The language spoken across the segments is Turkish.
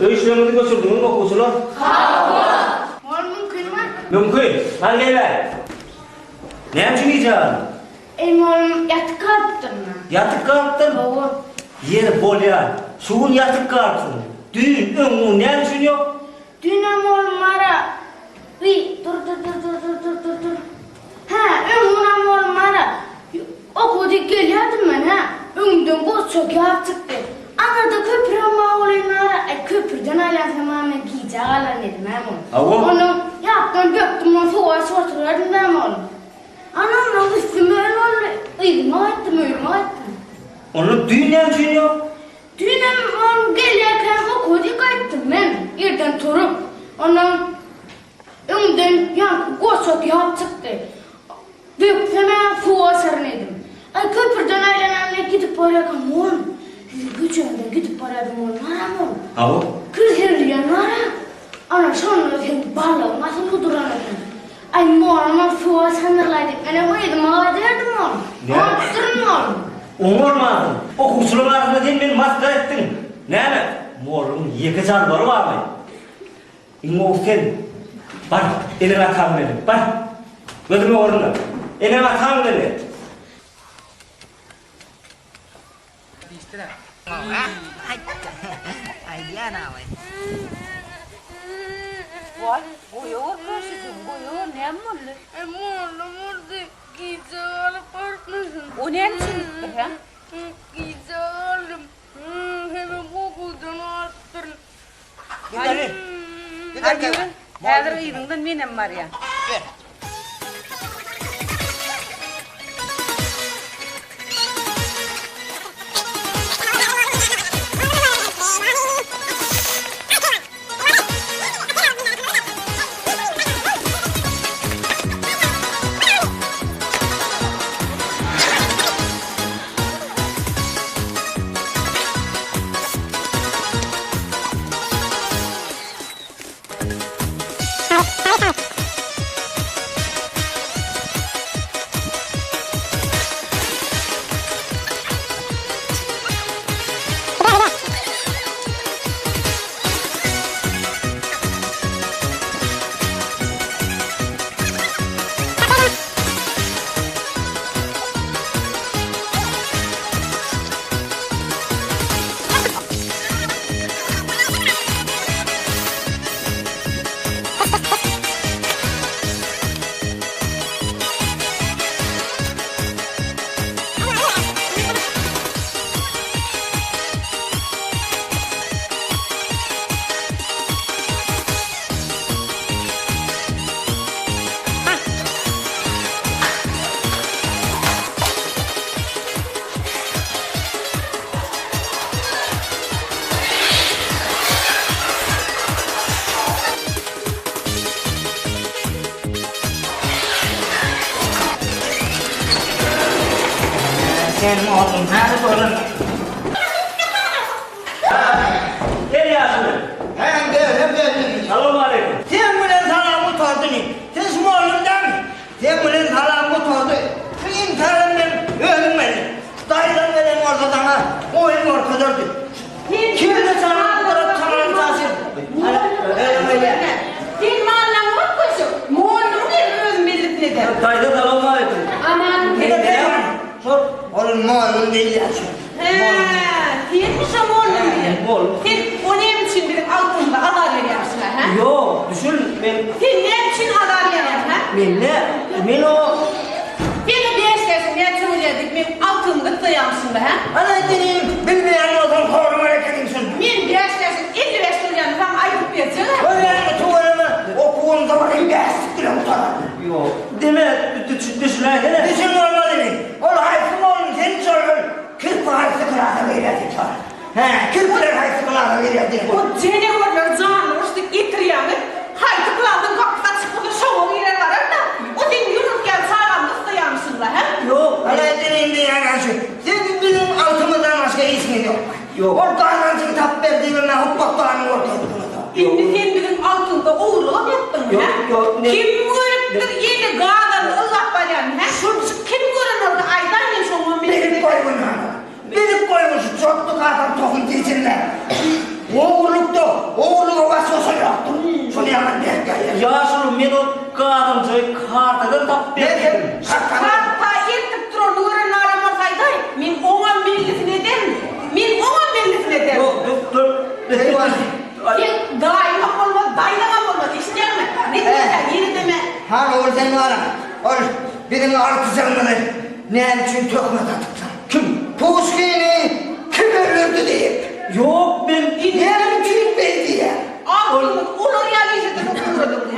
Öğüşlerimizi götürdünüz okusunlar. Mümkün mü? Mümkün. Hadi gel. Ne yapıyorsun iyican? Oğlum yatık kalktım ben. Yatık kalktın. Oğlum. Yer bol ya. Şuun yatık kalktın. Düğün, ömrün ne yapıyorsun yok? Dünüm oğlum ara. Dur. Ha, ömrüm oğlum ara. Okudu geliyordum ben ha. Ömrümden boz çok yaptık de. Anada köprü ama olayım ara. Köprüden hala tamamen giyeceği alan dedim hem oğlum. Oğlum. Onu yaptım döktüm onu soğuğa sortuladım hem oğlum. Anamla üstüme öyle oldu. Uyuma ettim. Onun düğün ne yapıyorsun yok? Dünüm oğlum gelirken okudu kayıttım ben. Yerden turup. Ondan ömrümden çok yaptık de. Döktüm ben soğuğa sarınıydım. Köprüden ailemle gidip aradım oğlum. Gücümde gidip aradım oğlum. Aram oğlum. Avu. Kız herliyen ara. Ana sonra sen bağlam nasıl kuduranadın? Ay morma soğuğa sanırlaydık. Ana koydum ağa derdim oğlum. Ne? Attırın oğlum. Olmadı. O kursulun arasında değil beni maskara ettin. Ne? Morun yıkıcan var mı? İnme sen. Bak, eline atalım dedim. Bak. Gözüme orunda. Eline atalım dedim. Ay Diana ơi. What? Goyo karşısın. Goyo ne mullu? Morda gideceğim partnerim. O ne için? Ha? Gideceğim. Hemen okuldan attırın. Gidelim. Hadi Gidelim. yürü. Hazır yüründen benim var ya. Ver. Sen oğlum, hadi sorun. Gel Yasin'im. Hem geldim. Selamun aleyküm. Sen bilen salamı tordu ni. Sen şu oğlumdan mı? Sen bilen salamı tordu. Sen imtihanımdan öldüm beni. Dayıdan benim ortadan ha. O elim ortadaydı. Kimle sana bu kadar tanrım tasir? Öyle. Din mallan mı koşu? Moğolum ne özüm belirtmedi. Dayıda selamun aleyküm. Aman. Ne de sor. Oğlum oğlum değil ya. Yetmiş ama oğlum diye. Oğlum. Sen o ne için benim altımda alar veriyorsun ha? Yok, düşün ben... Sen ne için alar veriyorsun ha? Ben o... Beni değiştirsin ne söyledik benim altımda dayansın da ha? Ana dedim, bilmeyen olsam kovurum hareketimsin. Men değiştirsin 55 milyon tam ayıp veriyorsun. Öyle yani tuvalımı okuğun zamanı geçtiktir utanır. Yok. Deme, düşünsene. Düşün normal dedim. Oğlum haysın oğlum seni sorun. Kırk haysı kırada verirdi çor. He, kırklar haysı kırada verirdi. O cene korlar canlı uçtu getiriyanı. Haydi kıladın kapıda çıkıda şovu girer var da. O din yürürken sağlamlık dayansın da ha? Yok. Ana dedim de yani şu. Senin bizim altımızdan başka ismi yok. Yok. Ortağından kitap verdiğimle hukuklarını ortaya koydu. Şimdi sen bizim altında uğurluğa yattın Yok, ha? yok, ne? Kim görüptür yeni gağdan ıllak bayan ha? Kim görünürdü aydan ne şovu Bilip koymuş. Bilip koymuş. Çoktu kadar tohum içinde. Oğurluğa vasfasa yaptım. Şunu yaman denk geldi. Yaşlı men o kadınca kartadan tap berdim. Karta yetip duran nuran aramasaydı, min oğan millisine eden. Min oğan millisine eden. Yok, dur. Daima olmaz, dayanamam olmaz. İşler mi? Ne diyeceksin? Yeni deme. Han oğul sen var. Oğul benim artızanları ne için tökme tatıksan. Kim? Puskini kim öldürdü deyip. Yok ben Ne için belli ya. Aklımın onu realize dokundurdum.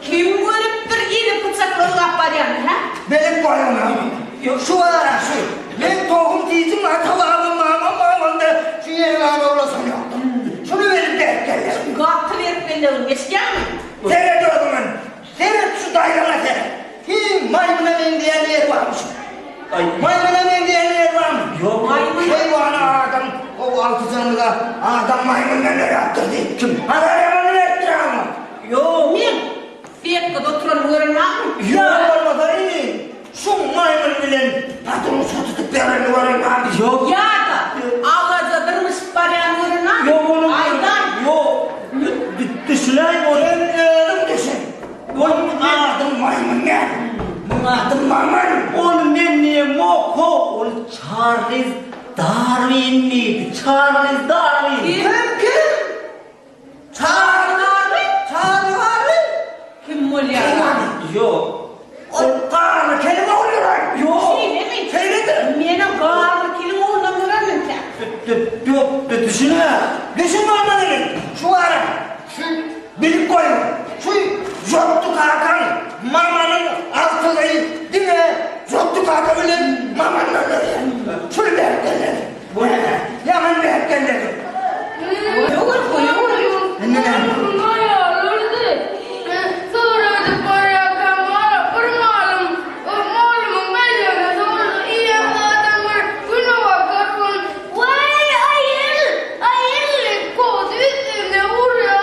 Kim görüptür yine bıçaklarla var yani. Benim koyamam. Şu ara şu. Ben tohum diyeceğim atalarım mamam da şu yeğen olasın yaptım. Şunu verip denk geldi. Gattı verip bellerim. Eşkıya mı? Seyret o zaman. Seyret şu dairana seyret. Maymuna mendiyen yer varmış. Maymuna mendiyen yer varmış. Yok. Hayvana adam, o altı canlıda adam maymunla ne yaptırdı? Kim? Adayamını etti ama. Yok. Min. Fiyakka oturan nuran Ya olmasa iyi. Şu maymun bilen patronu tutup veren nuran abi. Yok. Ya da ağladırmış bana nuran Yok onu. Aydan. Yok. Düşüneyim onu. Ben ölüm düşün. Onun adım maymun ne? Adım maymun. Onu men niye moko? Onu Charles Darwin miydi? Charles Darwin. Kim? Çağrı. Kim ol ya? Yok. O Tanrı kelime oluyor. Yok. Şey demek. Söyledi. Mene bağırlı kelime oğlan nuran sen. Yok. Düşünme. Düşün maymunun. Şu ara. Şu bilip koyun. Şu Jottu Hakan mamanın altındayı değil mi? Jottu Hakan bilen mamanın öyle. Şunu beklerler. Bu ne? Yaman beklerler.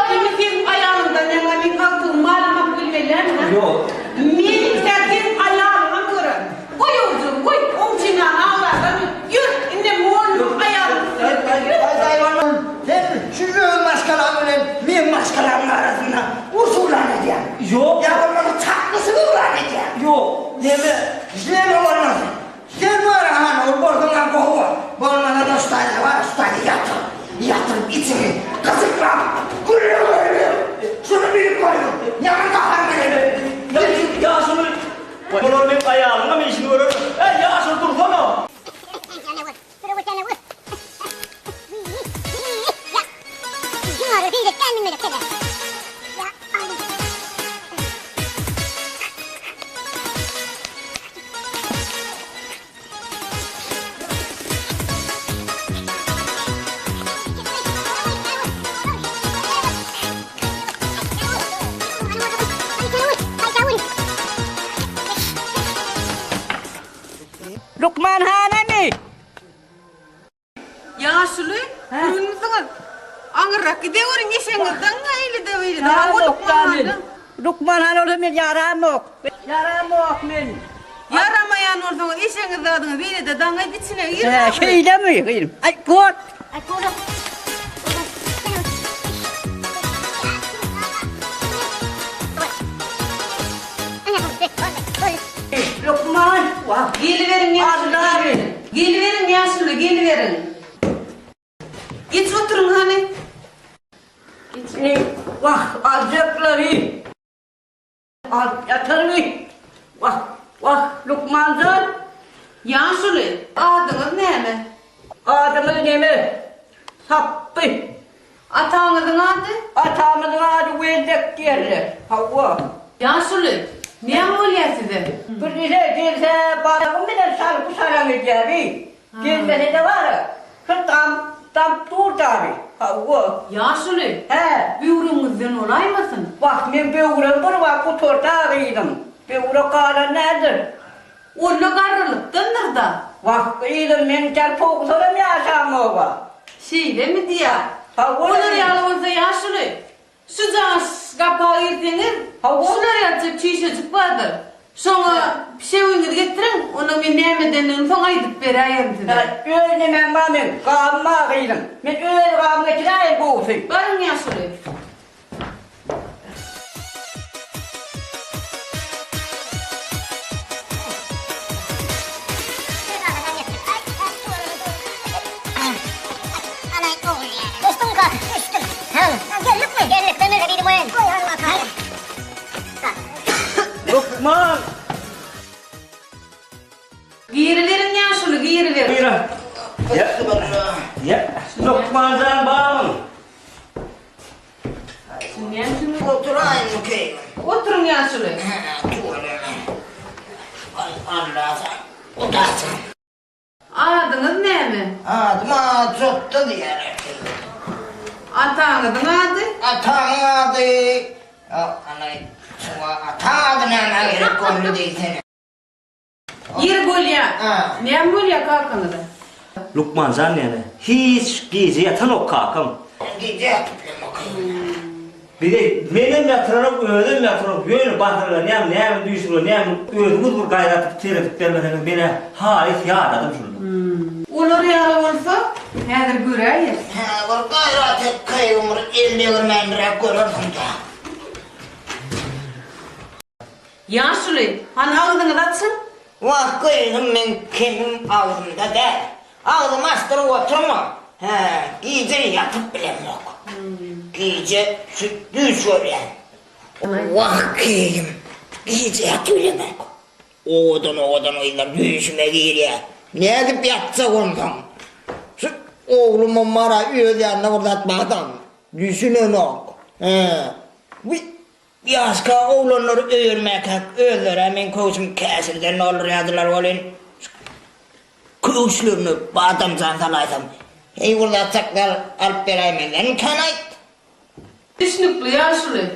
Kimi senin ayağından yana min kalktığın maluma bilmeler mi? Yok. Min senin ayağına göre. Koy oğuzum koy. Omçina ağlardan yürü. İnne moğolun ayağını. Sen şu maskalan bilen benim maskalamın arasında usullan edeceğim. Yok. Ya onları çaklısını ulan edeceğim. Yok. Deme. Sen olmaz. Sen var ha, o borcundan kovuğa. Borcundan da ustayla var, ustayla yatır. Yatırıp içini kazıkla. Kuruyor. Şunu bilip koyun. Yaman kahar verelim. Ya şunu. Bunu benim ayağımla mı işini görür? Ya şunu dursana. Lukman hanemi. Yaşlı. Kurunuzun. Angırak gidiyorum işinizden öyle de öyle. Lukman han orada men yaram yok. Yaram yok men. Yaramayan orada işiniz adını biri de dana içine girme. Şeyde mi? Kıyım. Ay kurt. Lukman. Vah. Geliverin yaşlı. Allah Geliverin. Geliverin yaşlı. Geliverin. Geç oturun hani. Vah alacakları. Al yatarı. Vah Lukman'dan. Yaşlı. Adınız ne mi? Adımız ne mi? Sappı. Atağınızın adı? Atamızın adı Vezdek derler. Havva. Yaşlı. Ne oluyor size? Girse bağlamı bir sarıp saramıyor abi. Girmesi de var. Tam dur tabi. Havva. Yaşlı. He. Büyürünüzden olay mısın? Bak ben bir bak bu torta ağıydım. Bir kalan nedir? Onu karılıktandır da. Bak iyiydim ben gel poğusalım yaşam oba. Şeyde mi diye? Havva. Olur yalvarsa yaşlı. Şu caş kapağı yediniz. Havva. Şunlar yatacak çiğşecik vardır. Sonra bir şey uygun getirin, onu bir nemeden sonra gidip vereyim size. Öyle ben benim kağımı kıydım. Ben öyle kağımı getireyim bu olsun. Varın Yaşlı. Dostum kalk, düştüm. Geldik mi? Geldik. Ben de değilim o el. Koy hadi bakalım. Lokman! Giyirilerin Yaşlı, giyirilerin. Buyurun. Ya, Lokman'dan bağımın. Şimdi Oturayım bakayım. oturun Yaşlı. Allah'a otarsın. Adınız ne mi? Adıma tuttu diye. Atanızın adı? Atağın adı. Atağın adı ne gerek konu değil senin. Yer Gülya. Ha. Ne Gülya kalkanıda? Lokman'dan yani hiç gece yatan ok kakım. Gece yatıp bakayım. Bir de benim yatırıp, ödüm yatırıp, yönü batırır, neyem düşürür, neyem ödümüz bir gayratıp, teretip vermeden beni halis yağdadım şunu. Olur yalı olsa, nedir göreyiz? Var gayret et kayımır, elliyor mendirek görürsün ki. Yaşlı, hani ağzını atsın? Vah kıydım ben kendim ağzımda değil. Ağzım astırı oturma. Gece yatıp bilem yok. Gece düşüyor yani. Vah kıyım. Gece yatıp bilem yok. Oğdan oylar düşüme gir ya. Ne edip yatsak ondan. Şu oğlumun mara öyle yanına burada atmadan. Düşünün yok. Yaşka oğlanları öğürmek hak öğür hemen koşum kesilden olur yadılar olun. Kuşlarını badam zanzalaysam. Hey burada atsaklar alıp vereyim ben kanayt. Düşünüklü Yaşlı.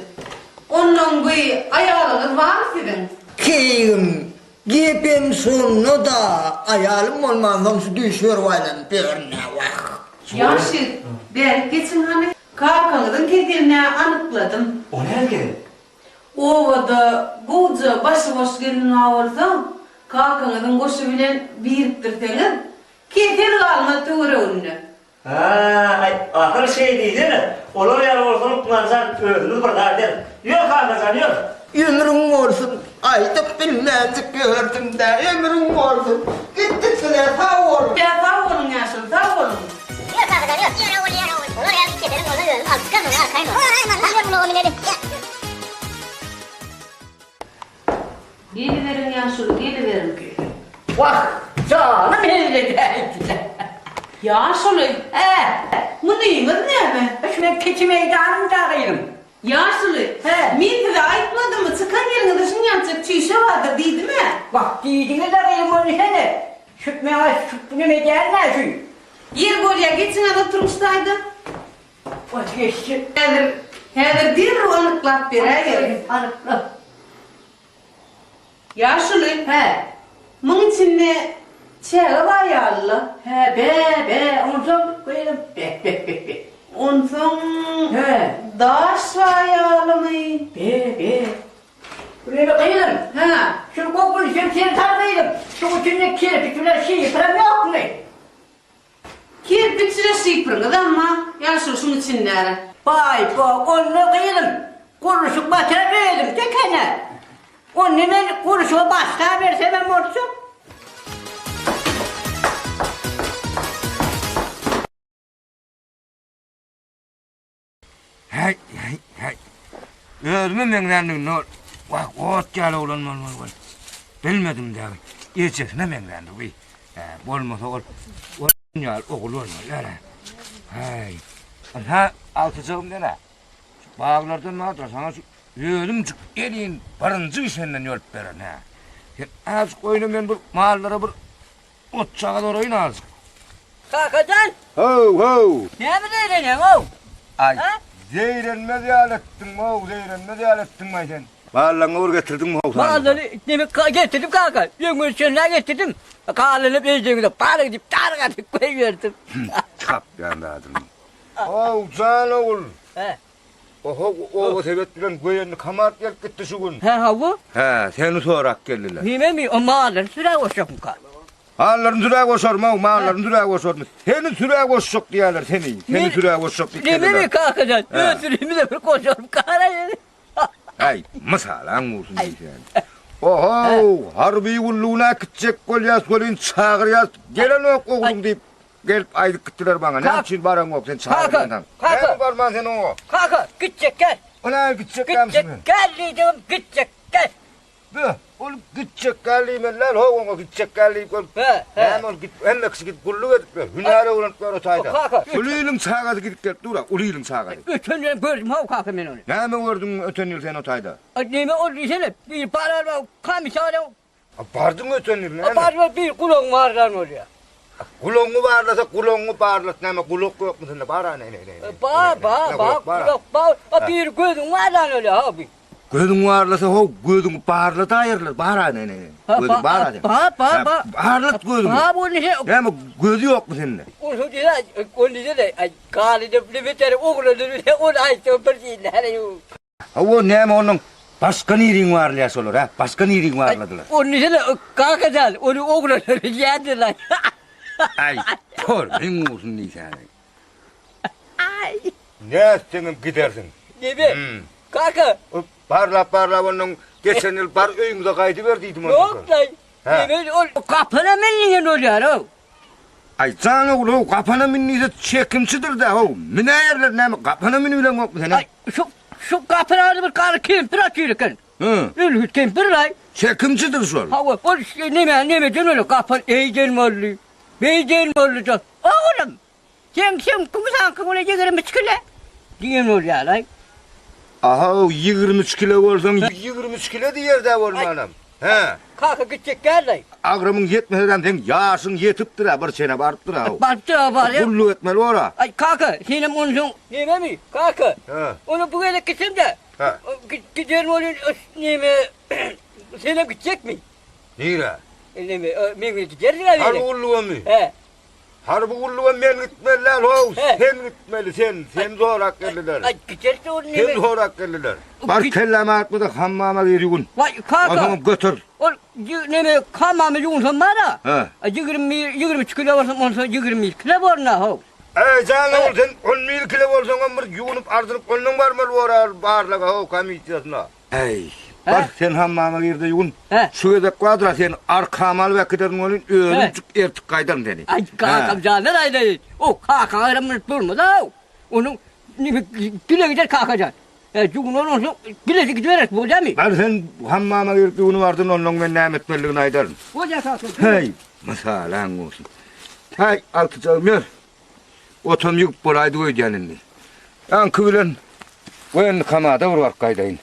Onun bir ayarınız var mı sizin? Kıyım. Gepim sonunu da ayalım olmazdan şu düşüyor vaylan birine vak. Yaşlı, ben geçin hani kalkanızın kediline anıkladım. O nerede? Ovada bolca başıboş gelin ağırsam, kalkanızın koşu bilen biriktirseniz, keter kalma tuğra önüne. Ahır şey diyeceğim. Olur ya olsun Lokman'dan ödümüz bir dar der. Yok anlasan yok. Ömrüm olsun, aytıp bilmezdik gördüm de ömrüm olsun. Gittik size sağ olun. Ya sağ olun Yaşlı, sağ olun. Yok arkadaşlar yok. Yara ol. Olur ya bir keserim orada gördüm. Al çıkar bunu arkayım. Hadi bunu o minelim. Geliverin Yaşlı, geliverin. Vah canım elinde. Yaşlı, bu neyiniz ne mi? Şuna keçi meydanında kıydım. Yaşlı, min size ayıtmadı mı? Çıkan yerine dışın yapacak tüyşe vardır değil mi? Bak giydiniz de kıydım onu seni. Şüptünü meydana şu. Yer buraya geçin oturmuştaydı. Vazgeçti. Hedir bir anıklat bir Anıkla. Yaşlı, bunun içinde çağı var yağlı. Ondan kıydım. Be. Ondan He. daş var yağlı mı? Buraya kıydım. Ha, Şu kokulu şemsiyeni tarlaydım. Şu içinde kirpikler şeyi falan yok mu? kirpiçine sıfırınız ama yaşlı şunun içinleri. Vay onu kıydım. Kuruşuk batırıp verdim tekene. Onu ben kuruşuğu başka verse ben borçum. Hey. Özümü menlendim ne ol? Bak ot gel olan mal. Bilmedim de. İçesine menlendi bu. Olmasa ol. Yar oğul olmaz yani. Hay. Ha altıcağım dene. Bağlardan mı atıra sana şu yölüm çık elin barıncı işenden yolup veren ha. Az koyunum ben bir mahallara bir ot çağa doğru oyun azıcık. Kakacan. Ho. Ne mi dedin o? Ay. Zeyrenme ziyarettin sen. Bağlarına uğur getirdin mi sen? Bazıları demek getirdim kaka. Yöngülsünler getirdim. Kağılını bezdiğimde para gidip tarık atıp koyuverdim. Kap yandadım. Oh can oğul. He. Oho, o sebep bilen göýeni kamarat gelip gitti şu gün. He havu? He, seni sorak geldiler. Nime mi? O mağalar süre koşup mu kal? Ağların süre koşarma, mağların süre koşarma. Seni süre koşacak diyorlar seni. Seni süre koşacak diyorlar. Nime mi kalkacaksın? He. Süremi de bir koşup kal. Ay, masalan olsun diyeceğim. Oho, harbi kulluğuna gidecek kolyas kolin çağırıyas. Gelen oğlum deyip gelip aydık gittiler bana. Ne Kalk. yapayım baran yok sen Kalk. çağırıyordun. Kalk. Ne varman sen o? Kalk, gidecek gel. Ona gidecek Gidecek gelmişsin. gel dedim, gidecek gel. Be, oğlum gidecek geliyim lan. Ho, gidecek geliyim. He, he. Hemen git, hem kişi git kulluk edip ver. Hünere uğranıklar o tayda. Kalk. Uluyilin çağırdı gidip gel. Dur, uluyilin çağırdı. Ötünden gördüm hav kalkım ben onu. Ne mi gördün öten yıl sen o tayda? Nime o diyesene bir para var, kamisarım. Bardın öten yıl ne? Var bir kulağım var lan oraya. Kulağını bağırlasa kulağını bağırlasın ama kulak yok mu sende? Bağıra ne? Bak bir gözüm var lan öyle abi. Gözün bağırlasa ho gözün bağırla da ayırlar. Bağıra ne? Gözün bağıra de. Bağırlat gözün. Bak bu ne? Ama gözü yok mu sende? Onu diye de kalide bir oğlan dedi onu ayıp bir şeyler. O ne mi onun? Başka nirin varlıya olur ha? Başka nirin varladılar. Onun diye de kalkacağız. Onu oğlan yediler. Ay, kor, benim olsun diysen. Ay. Ne senin gidersin? Gibi. Kalka. Parla onun geçen yıl par öyümüze kaydı verdiydim onu. Yok lan. He. Gibi o kapına minniyen oluyor o. Ay sana oğlum kapana minniyse çekimsidir de ho. Mine yerler ne mi? Kapana minni bilen yok mu senin? Ay şu kapına bir karı kempir açıyorken. Hı. Ülhüt kempir lan. Çekimsidir şu. Hava o neme canım öyle kapan eğden mollu. Beyden mollu can. Oğlum. Sen kumsan kumuna yığırım çıkıla. Diyen oluyor lan. Aha 23 kilo olsan 23 kilo diyer de var manam. He. Kalka gidecek gel lan. Ağrımın yetmeden sen yaşın yetiptir ha bir sene barıptır ha. Baktı var ya. Kullu etmeli ora. Ay kalka senin onun neme mi? Kalka. He. Onu bu böyle gitsin de. He. Gidelim onun neme. Senin gidecek mi? Nire? Neme mevki gideriz ya. Harbi kulluğa mı? He. Harbi kulluğa men gitmeli lan ho. He. Sen gitmeli sen zorak geldiler. Ay giderse onun Sen neme. zorak geldiler. Bar kelleme atmadı hammama veriyorsun. Vay O kalka. zaman götür. O neme kamamı yunsan bana. He. 20 kilo varsa onsa 20 kilo var ne ho. Canım sen 10 mil kilo olsan bir yuvunup ardınıp kolun var mı orar bağırlaga ho kamisiyasına. Ey. Bak sen hammama girdi yun. He. Şu edek kuadra sen arkamal ve kıdırın onun ölümcük ertik kaydan seni. Ay kalkam canlar ayda. O kalka ayrımını durmaz o. Onun güle gider kalkacaksın. Çünkü onun bileci giderek bu değil mi? Ben sen hammama girdi yunu vardın onun ben nimetmeliğini aydarın. Hoca kalkın. Hey. Masalan olsun. Hey altı canım yer. Otom yük bulaydı o gelindi. Ben kıvılan o yanı kamada vurvar kaydayın.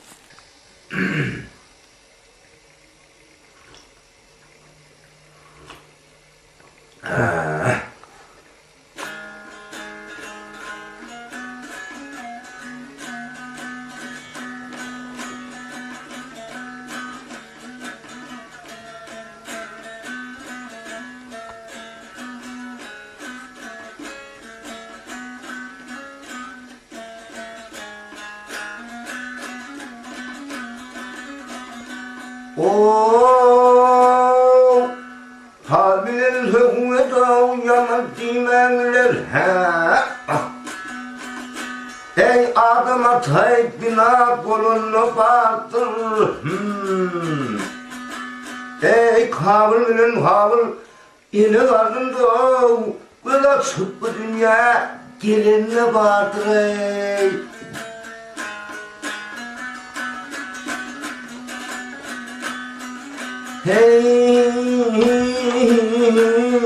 Oo, habil hükmet yaman dimenler ha. Ey adama tayyip bina kolunu batır. Ey kavlinin havl yine ardında böyle çıktı dünya gelinle batır ey. Hey.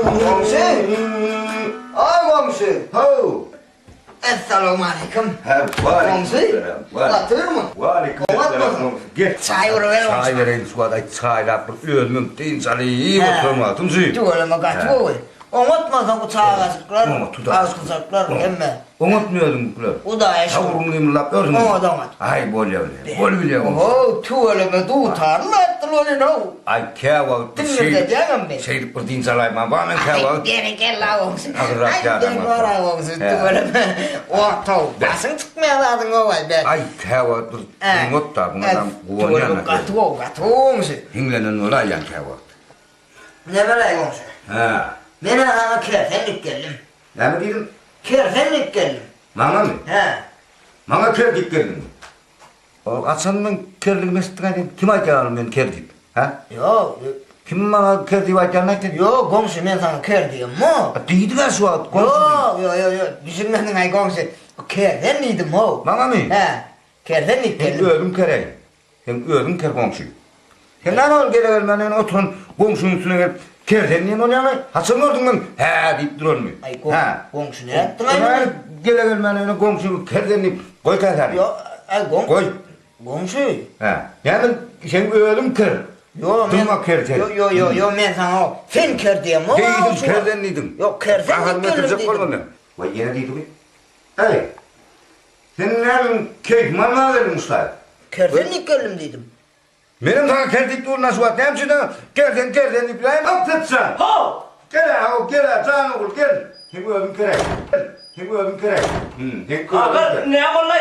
Komşu. Ay komşu. Ho. Esselamu aleyküm. Komşu. Atır mı? Aleyküm Olmaz mı? Gel. Çay ver komşu. Çay vereyim şu kadar çay yapıp ölmüm deyin sana iyi oturma. Tumsi. Öyle mi kaç bu? Unutmasan bu çağ kaşıklar, Unut, tutar. az kızaklar emme. Unutmuyordum kula. O da eşit. Tavrını imlap ördün. O da unut. Ay bol yavrum. Bol bile yavrum. Oho, tuvaleme tutar mı ettin onu ne o? Ay keva Dinle canım ben. şey bir din salayma bana keva. Ay geri gel la olsun. Agrak Ay yardım gel var olsun tuvaleme. O tav. Basın çıkmayaladın o vay be. Ay keva dur. Unut da bundan Tuvaleme buvanyan. katı olsun. Hinglenin ola yan keva. Ne böyle olsun? Ha. Ben ana kertenlik geldim. Ne mi dedim? Kertenlik geldim. Bana mı? He. Bana kerdik geldin. O Hasan'ın kerlik mesleğini kim ayacağım ben kerdik? Ha? Yo, Kim bana kerdik ayacağım ne dedi? yo komşu ben sana ker diyeyim mu? Değildi ver şu an. Yo, düşünmedin ay komşu. Kertenliydim o. Bana mı? He. Kertenlik Hem geldim. öldüm kerey. Hem öldüm ker komşu. Hem ne ol gele gelmeden oturun komşunun üstüne gelip kerden niye onu yana? Hasan gördün mü? He deyip durur mu? Ay Ha. komşu ne ettin Ona ay? gele gelmeden komşu kerden deyip koy kadar. Yo, ay Koy. komşu. He. Yani sen öldüm ker. Yo, Durma kerden. yo, ben sana o. Sen ker diyeyim o. Değildim kerdenliydim. Yok, kerdenlik Ahmet geldim Recep dedim. Korman'dan. Vay yine değildi mi? Hey. Senin nereden keyif mama verdin usta? Kertenlik geldim dedim. Benim sana kerdik dur nasıl var? Hem şimdi kerden İbrahim Aktıtsan. Ho! Gel canım oğul gel. Hem öldüm kerek. Hem öldüm kerek. Kagar ne yapalım?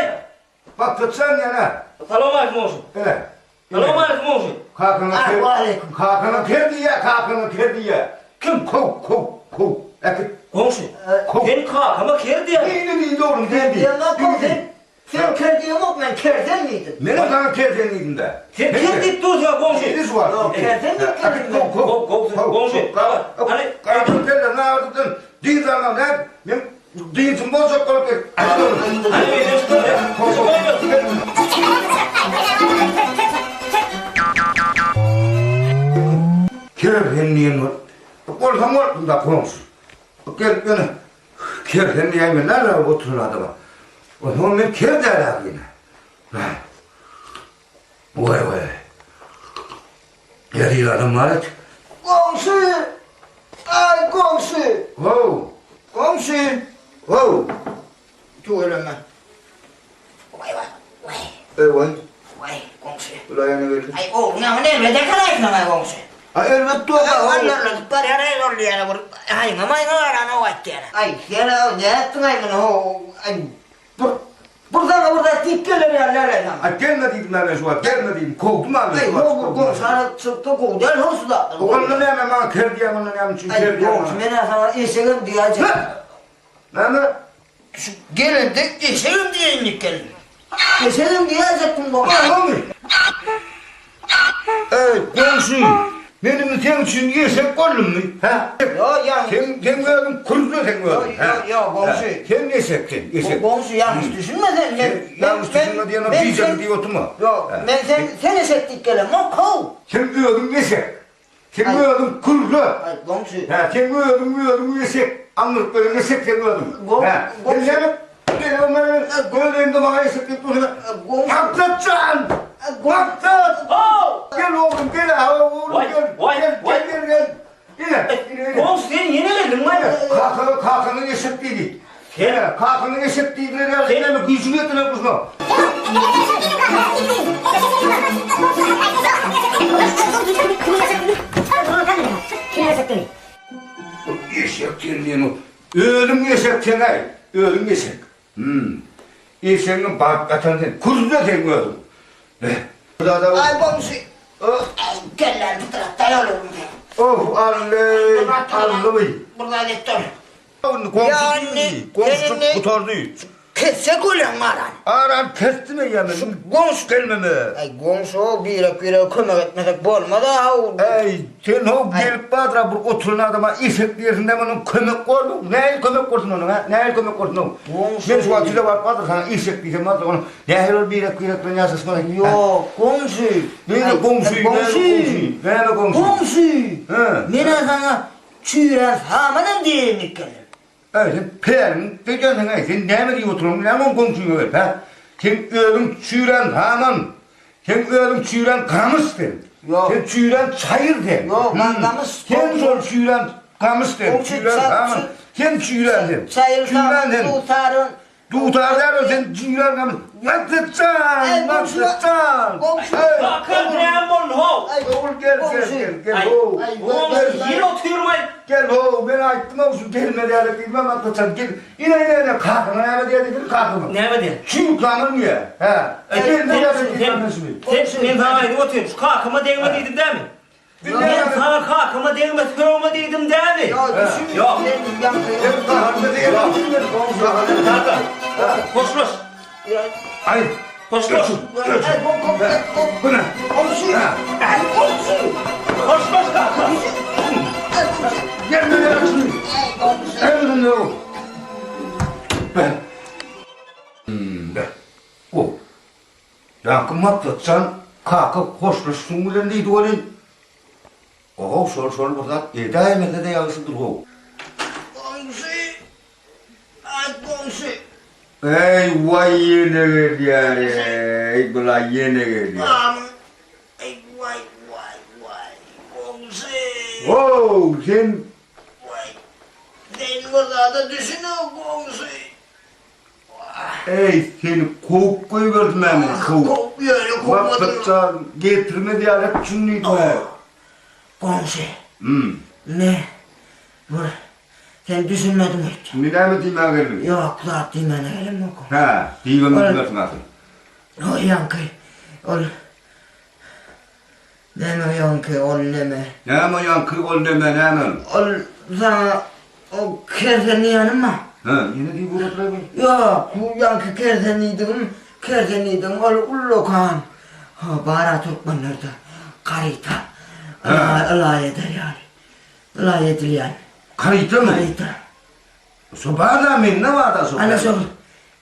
Bak tutsan yana. Salam aleyküm olsun. Evet. Salam aleyküm olsun. Ay, aleyküm. Kalkını kerdi ya. Kim? Kov. Ekit. Komşu. Kov. Sen kakama kerdi ya. Neydi oğlum Ker geldi. diyeyim lan komşu. Sen ker diyeyim yok ben kertenliydim. Benim sana kerdenliydim de. Sen kerdi dur ya komşu. Neydi var? Yok kertenlik geldim ben. Komşu. Hani Kalkın kerden ne yaptın? Din zaman ne? Ben dinsin bozuk kalıp. hani komşu koyuyor. Kerdenliğin var. Oradan var da komşu. Gel beni. Kerdenliğin mi? Nerede oturur adama? O zaman ben kerdeler yine. Vay. Geliyor adam var et. Komşu. Ay komşu. Wow. Komşu. Wow. Tuvaleme. Vay. Vay. Vay komşu. Ulan verdim. Ay oğlum ya ne be kalaysın ama komşu. Ay elbette o Ay da. vallahi para araya zorlu yani bu. Ay mama ne var yani. Ay yana ne ettin ay bunu o. Ay burada tip gelir yerlerle tam. Ay gelmediydim ben şu an. Gelmediydim. Kovdum abi. Ay bu sana çıktı kovdel olsun da. Oğlum ne hemen bana kerdiye bana ne hemen çünkü Ay kerdiye komşu bana. ben sana işeğim diyecek. Ne? Şu gelin de işeğim diyecek gelin. İşeğim diyecektim bu. Tamam mı? Evet komşu. Benim senin için yesek oğlum mu? Ha? Ya yani. Sen gördün kurdu sen gördün. Ya komşu. Sen yesek sen Bu yesek. komşu yanlış düşünme sen. Yanlış düşünme diye ne diyeceğim diye oturma. Yok ben sen eşitlik gelem o kov. Sen gördün yesek. Sen Ay. gördün kurdu. Ay komşu. Ha, sen gördün yesek. Anlık böyle yesek sen gördün. Ha, sen yani benim onların gördüğümde bana yesek deyip durma. Haklıcan! Haklıcan! Ho! Gel oğlum gel ha oğlum Vay, gel. vay, Gel vay. gel. Gel. Komşu sen yeni geldin mi? Kalkının eşitliydi. Kalkının eşitliydi. Yine mi gücü getiren kuzma? Eşek kirliğini. Ölüm eşek senay. Ölüm eşek. Eşeğin bak atan sen. Kuzu da sen gördün. Burada da Ay komşu. Ay keller bu tarafta yol olmuyor. oh Allah. Burada gittim. Komşu Yani, değil. Komşu seninle- tutardı. Kessek ulan aran. Aran kesti mi yani? Komşu. Gelmeme. Ay komşu bir kömek etmesek olmadı ha. Ey sen o gelip badra bu oturun adama işek diyorsun bunun kömek koydun. Ne kömek koydun ona? Ne kömek koydun onu? Ben şu atıyla var badra sana işek diyeceğim badra onu. Ne her bir yasas bana. Yok komşu. Ne komşu? Ne komşu? Komşu. He. Mene sana çüren sağmadan diyelim gelir. Evet, perin, diyeceksin sen ne mi diye oturun, ne mi komşun öyle, ha? Sen ölüm çüren haman, sen ölüm çüren kamış den. Yok. Sen çüren çayır den. Yok, ben kamış, Sen komşu. zor çüren kamış den, Komşu, çüren haman. Sen çüren den. Çayırdan den. tutarın, Tutarlar sen cüyler namı. Naktıcan, naktıcan. Bakın ne bol ho. Oğul gel ho. Oğlum yine oturmayın. Gel ho, ben ayıttım ama şu gelmedi yani bilmem naktıcan. Gel, yine kalkın, ne diye kalkın. Ne mi? Şu kamın niye? He. Gelmedi yani bilmem şimdi. Sen sana oturuyorum. Şu kalkıma değmediydim değil mi? Ben sana kalkıma değmediydim değil mi? Yok. Gel kalkın diye. Koş. Hayır. Koş. Bu ne? Koş. Gelmedi yani şimdi. Emrin ne o? Ben. O. Yankım atlatsan kalkıp hoşlaşsın bilen deydi olin. O sor burada. Daimede de yansıdır o. Komşu. Ay komşu. Ey vay yine geldi yani. Ey bula yine geldi. Ay vay. Komşu. Oo sen Vay. Sen burada düşünüyor komşu. ey seni kovup koyuverdim ben kovup. Kopuyor kopuyor. Atlatsan getirme diye hep çünlüydü. Komşu. Ne? Vur. Sen düşünmedin hiç. Ne mi diyeyim ben geldim? Yok zaten ben elim yok. Ha, diyeyim mi bilmesin artık. O yankı. Deme yankı ol deme. Ne mi yankı ol deme ne mi? Ol sana o kerzenin yanıma. Ha, yine diyeyim bu oturayım. Yok bu yankı kerzeniydim ol ullokan. Bara Türkmenlerde karita. Alay eder yani. Alay edilir yani. Karıydı mı? Karita. Sobağa da mı? Ne var da sobağa? Ana sor.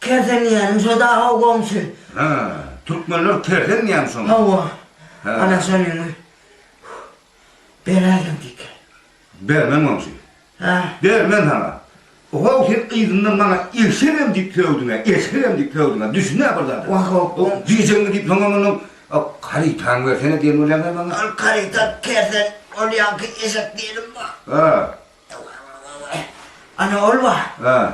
Kerzenin yanım so da hav komşu. Ha, Türkmenler kerden mi yan sonra? Hava. Ha. Ana sonunu. Beraber dik. Vermem olsun. Ha. Vermem sana. O sen kıydından bana ilşerem dik kövdüne. Düşün ne yapar zaten? Vah O diyeceğim dik tamamının o karıytan versene diyelim öyle mi bana? Al karita kerzen ol yankı eşek diyelim bak. Ha, Ana ol var. ha.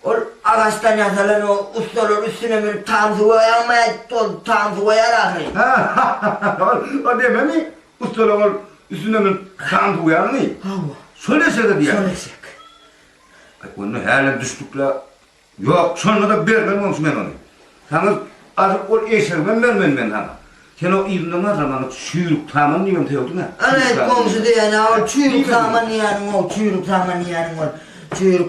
Ol ağaçtan yasalan o ustalar üstüne bir tanzuvaya rakı. O deme mi? Ustalar üstüne mi kandı uyar mı? Hava. Söylese de diye. Söylesek. Onu halen düştükle yok sonra da vermem olsun ben onu. Sana azıcık o eşermen vermem ben sana. Sen o İbn-i Mazraman'ı çüyrük tamam diyeyim teyoktu ne? Ana komşu diye ne o çüyrük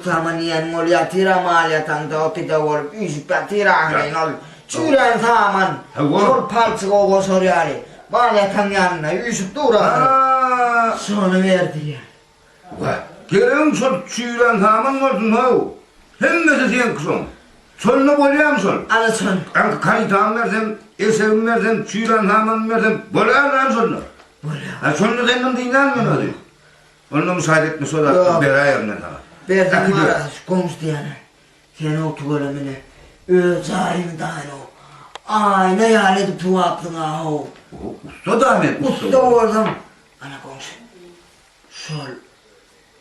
taman niyanım ol ya tira maliyatan da oti da ol üsüp ya tira ahlin ol çüren taman sol palçık o soryari maliyatan yanına üsüp dura sonra verdi ya. Gelin sol çüyren tamam olsun ha. Hemmesi sen kızım. Solunu boyayam sol. Ana son. Kanka kayıtağım versen, esevim versen, çüyren tamam versen, boyayam lan solunu. Ha solunu senden dinlenmiyor hadi. Onu müsaade etme sonra berayım ben sana. Verdim ara komşu diyene. Sen o tuvalemine özayim dahil o. Ayna yâledi tuvaklına o. Usta da mı? Usta oldum. Ana komşu. Sol.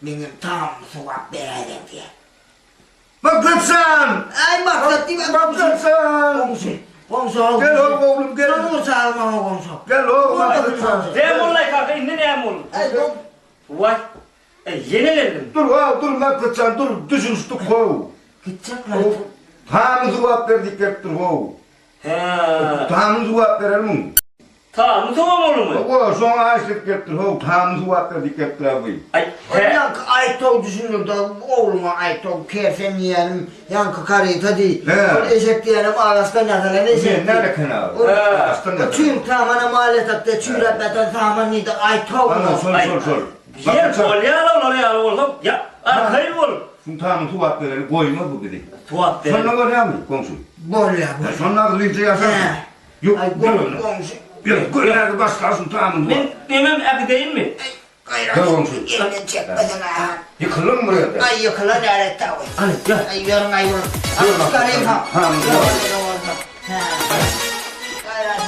Benim tam sokak berayım diye. Bakırsan! Ay maksat değil mi? Bakırsan! Komşu ol. Gel oğlum gel. Sonu sağlama o komşu. Gel oğlum bakırsan. Demollay kanka indi ne mol? Ay dur. Vay. Yine geldim. Dur bakırsan dur düşünsüzdük ho. Gidecekler. Tam cevap verdik hep dur ho. Tam cevap verelim. Tamam oğlum mu? O sonra açtık hep dur ho. Tam cevap verdik hep dur abi. Yankı aytol düşünür da oğluma aytol kersen yiyelim yankı karıyı tadı. O eşek diyelim ağaçtan yatalan eşek. Nerede kanalı? O çürük tamana mahalle taktı çürük beten taman neydi aytol Bana mu? sor. Yer kol ya oğlum. Ya arkayı bol. Tam cevap verelim koyma bu dedi. Tuhaf be. Sonra var ya mı komşu? Bol ya bol. Sonra da bir şey yaşar. Yok Ay gel bol öyle. komşu. Yok gel başlarsın tamam. Ben demem ek değil mi? Gayret. Elinden çekmeden ha. Yıkılın buraya. Ay yıkılan nerede tavuk. Hadi gel. Ay yorun ay yorun. Yorun. Çıkarayım ha. Tamam. Gayret.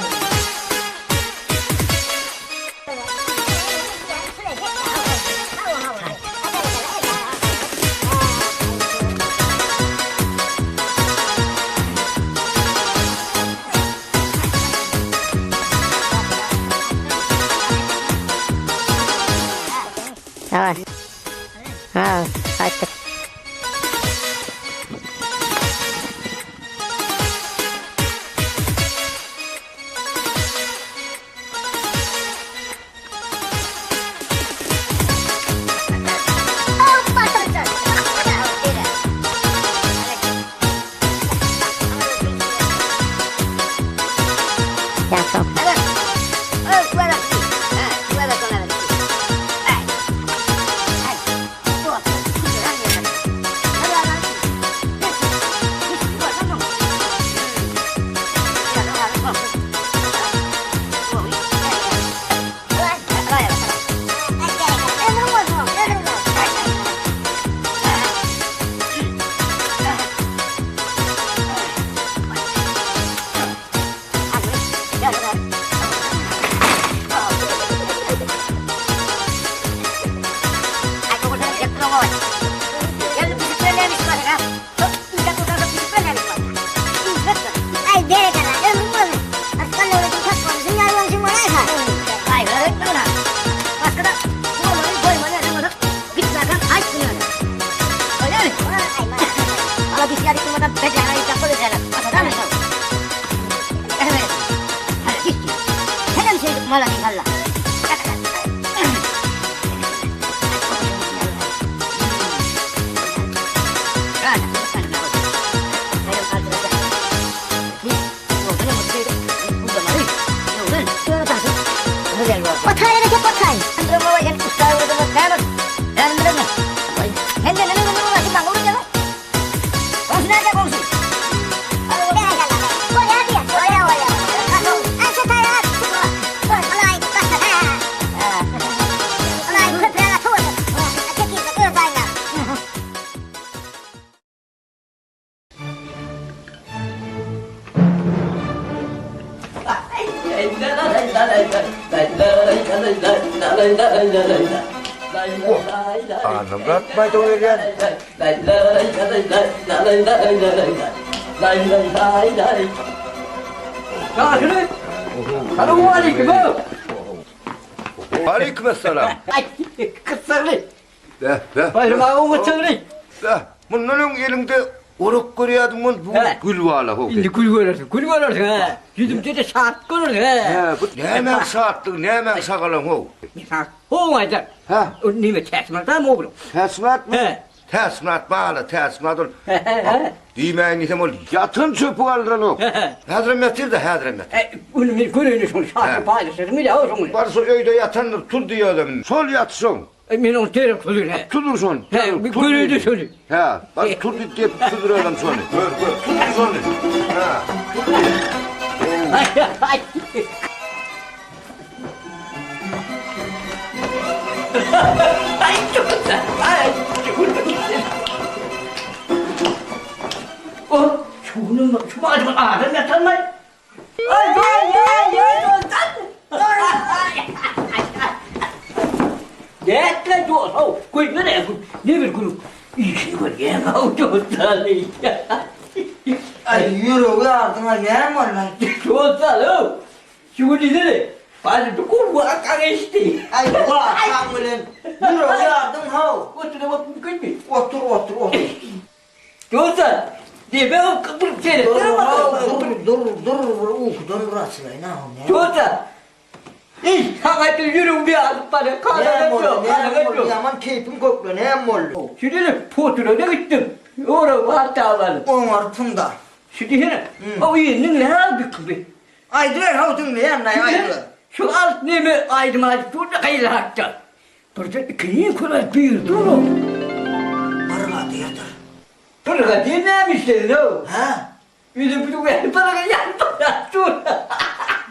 Tamam. Ha, kaçtık. Ya çok. Malah tinggal. Patay na siya, patay. Ang drama wa yan, ustaw na drama karat. Dan drama. Hindi na nung mga timang ulo niya. Kung sinabi kung si. Anam bay doğru gel. Şahını. Selamun aleyküm. Aleykümselam. Ay, kıtsarlı. De. Bayram ağamı çağırın. De. Bunların elinde oruk görüyordum bu Evet. gül vala ho. Şimdi kul görürsün, kul görürsün ha. Yüzümde de saat görürsün ha. Bu ne hemen saatlik ne hemen sakalan ho. Saat olmayacak. Ha. O nime tesmat mı oğlum? Tesmat mı? He. Tesmat bağlı tesmat ol. He. Dimeyin isem ol. Yatın çöpü aldıran o. Hadremetir de hadremet. Onu bir görüyorsun şunu He. saati paylaşırım bile o şunu. Varsa öyde yatanlar tut diyor adamın. Sol yatsın. Ben onu terim tutuyor ha. Tudursun. He, bir görüyordu şunu. He. Bak tut diye tudur adam sonra. Tudur sonra. Ha. Ay, ay. Ay çok güzel. Ay çok güzel. O şunun şu acaba ağrım yatan mı? Ay Yetle doğru. Koy nereye koy? Ne bir kurum? İşi var ya. O çok tatlı. Ay yürü yardıma ne var lan? Çok tatlı. Şu ne? Bana da kurbu akar işte. Ay bak sen ulan. Yürü yardım ha. Otur bak bu kötü. Otur. Çok tatlı. Diye ben o kıpırıp seni. Dur uykudan burası ne o ne? Çok tatlı. İyi, hakikaten yürü bir alıp bana. Kalana yok. Yaman keyfim koklu ne mollu? Şimdi potuna ne gittim. Orada var dağlarım. Onlar tunda. Şimdi yine. O yeğenin ne yapıyor kıbı? Ay dur havdun ne yanına ay dur. Şu alt nemi aydım aydım. Şurada kayılı hatta. Burada ikinci kolay bir duru. Arıla diyordur. Burada dinlemişler ne o? Ha? Yüzü bu ben bana yaptı. Dur.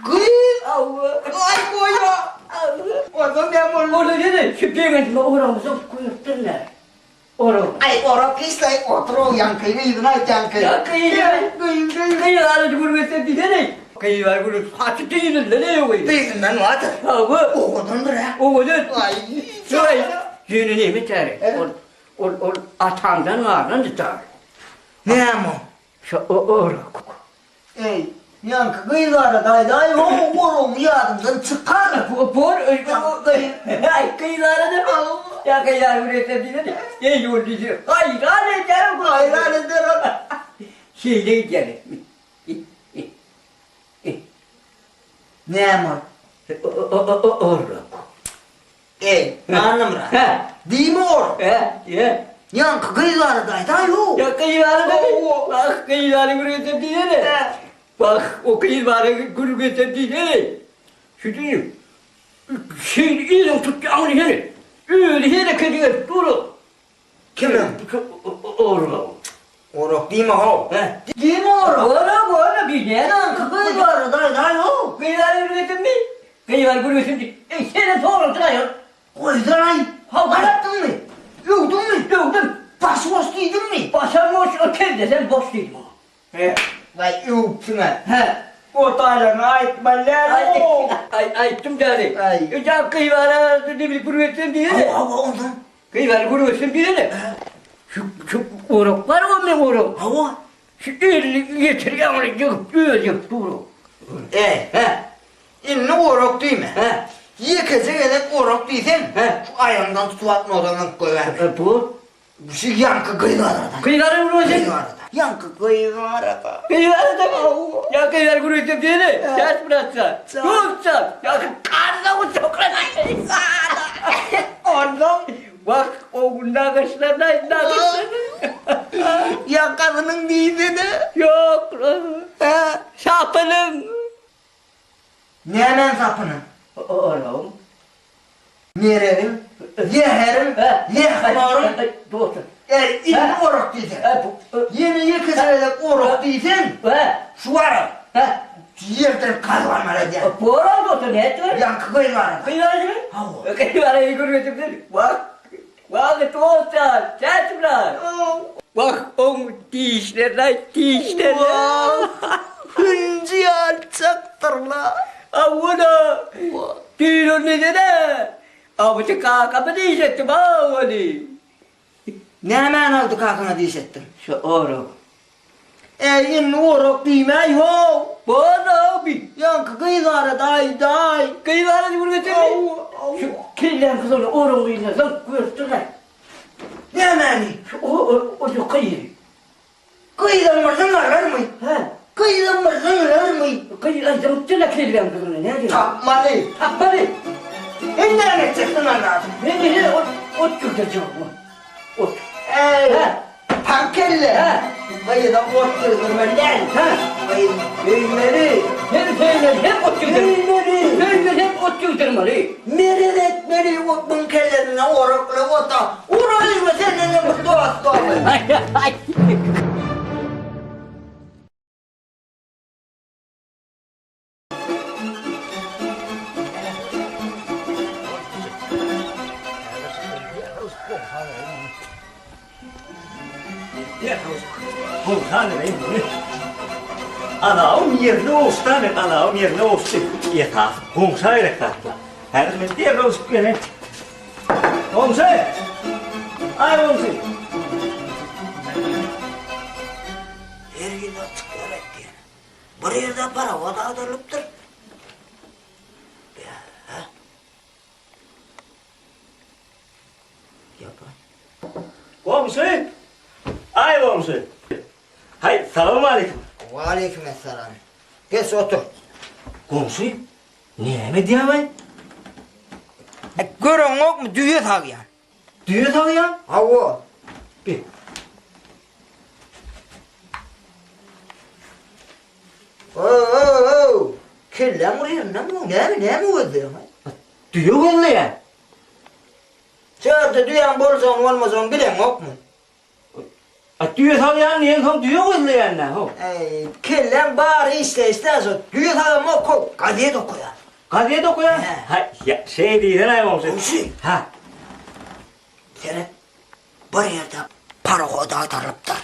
Kız. Allah. Ay koyma. Oradan ne mollu? Orada dedi. Şu peygamberime oramıza koyupturlar. Oram. Ay ora pislay otur yankıyı yedin ay yankıyı. Ya kıyı aracı gurbette diyene. Kıyı var bunu saçı değilin de ne yok? Değilden vardır. Abi. Oğudundur ha. O kadar. Ay. Şurayı. Yeni ne mi çare? O atamdan vardan tutar. Ne ama? Şu orak. Ey. Yankı kıyılara day o morum yardımdan çıkar. Por. Ay kıyılara da. Ya kıyar üretim diye de. Ey yol diye. Hayran ederim. Hayran ederim. Şeyde gelir. Ne var? Orada. Ey, anlamra. He. Değil mi or? He. Yankı kıyılardaydı ayol. Ya kıyıları da bak kıyıları üretim diye de. Bak o kıyıları üretim diye de. Şu diyeyim. Şey iyice tut yağmur yeri. Öyle yere kediyor duru. Kimin? Orada. Orok değil mi ho? He. Değil mi or? Orada bir ne? Yankı kıyılardaydı ayol. Kıyıları üretim mi? Kıyıları üretim değil. Seni doğru tutuyor. Koyduray. Ha, Yaptın mı? Yokdun mu? Gördüm. Baş boş giydin mi? Başım boş o kedi sen boş değil mi? He. Vay yoksun ha. He. O taylarına ait baller o. Aytım dedi. Ay. Ya kıyıları ne bileyim üretim diye de. Hava ondan. Kıyıları üretim diye de. Şu oruk var o mu oruk? Hava. Şu elini getir yavrum yok yok duru. He. İnne orok değil mi? He. Yıkıcı edip orok değilsen. He. Şu ayağından tutuvatma odandan koyver. Bu Bu şey yankı kıyılarda. kıyıları üretim. Kıyılarda. Yankı kıyılarda. Kıyıları da ya kıyıları üretim diye de. Ses bıraksa. Yoksa. Ya karnına bu sokrat. Ondan. Bak o nagıslardan Ya kadının değildi de. yok. Sapının. Ne hemen sapını? Oğlum. Nerenin? Yeherin? Yehmarın? Dostum. İnne orok değilsen. Yeni yıkıcı edip orok değilsen. Şu var. Yerden kazanmalı diye. Bu oğlum dostum ne ettin? Yankı kıyılarda. Kıyıları mı? Hava. Kıyıları yürüyordum dedi. Bak. Bak dostum. Ses bırak. Bak o dişlerden. Hıncı alçaktır la. Avuna. Tiro ne dedi? Avucu kakabı diyecektim avuni. Ne hemen aldı kalkına diyecektin? Şu oğlum. İnne orok değil mi? Yok. Bana abi. Yankı kıyılarda day. Kıyıları yürüyordum. Şu kirlen kızını oğlum kıyına sen görsene. Ne hemen? O kıyı. Kıyıdan varsan arar mı? He. Kıyıdan varsan arar mı? Kıyıları sen kirlen kızını ne diyor? Tapmalı. Takmadı. İnden geçeceksin anladım. Ne ot götüreceğim bu. Ot. Ey. He. Pankelle. He. Kıyıdan ot kırdırmalar. He. Kıyıdan. Kıyıları. Hem köyler hem ot götürmalı. Kıyıları. Köyler hem ot götürmalı. Mered etmeli otun kellerine orokla ota. Uğrayız mı seninle bu dost doğru? Ay. Anam yerine olsun demek, anam yerine olsun. Yeter, komşayla katla. Her zaman diğer olsun gene. Komşu! Ay komşu! Her gün açık yarak diye. Buraya da para o da adılıptır. Ya, ha? Yapın. Komşu! Ay komşu! Hay, selamun aleyküm. Ve aleykümselam. Geç otur. Komşu, niye mi diyemem? Görün yok mu düğü tağıyan? Düğü tanıyan? Ha o. Bir. Oo. Kellen buraya ne mi ödüyor? Düğü kollayan. Çağırdı düğün bolsan olmasan bilen yok mu? Düğü tanıyan niye kom düğü kollayan ne? Ey, kellen bari istersen düğün tağım o koy. Kadiye de koyar. Kadiye de koyan? He. Ha, ya, şey değil ay komşu. Komşu. Ha. Senin bir yerde para koda atarıptır.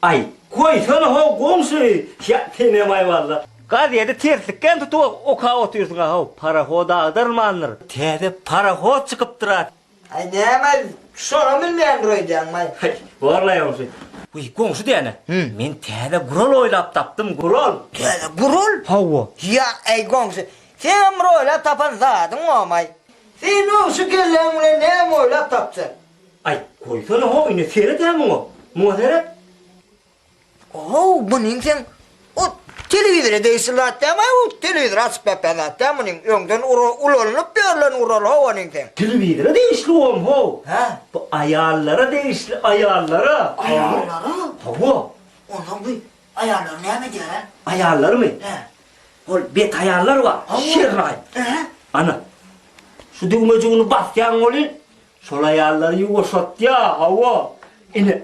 Ay, koy sana ho komşu. Ya, tenem ay valla. Kadiye terslikten tutu o kağa otuyorsun ha. Paraho dağdır mı anır? Tede paraho çıkıp durar. Ay ne hemen sonra bilmeyen duracağım ay. Hay, vallahi komşu. Uy komşu diyene. Men tede gurul oylap taptım gurul. Tede burul. Hava. Ya ey komşu. Sen öyle tapan zaten olmay. Sen o şu gellenle ne moylap taptın? Ay koysana ho yine seyredemem o. Muhterem. Oo bunun sen o televizyona değiştirdi ama o televizyon açıp yapalattı ama yönden ulanıp bir uğralı havanın sen. Televizyona değişli oğlum ho. Ha? Bu ayarlara değişli ayarlara. Ayarları? Hava. Ondan bu ayarları ne mi diyor ha? Ayarları mı? He. Ol bet ayarlar var. Hava. Şirray. He? Ana. Şu düğmeciğini basyan olun. Sol ayarları yuvasat ya hava. Ine.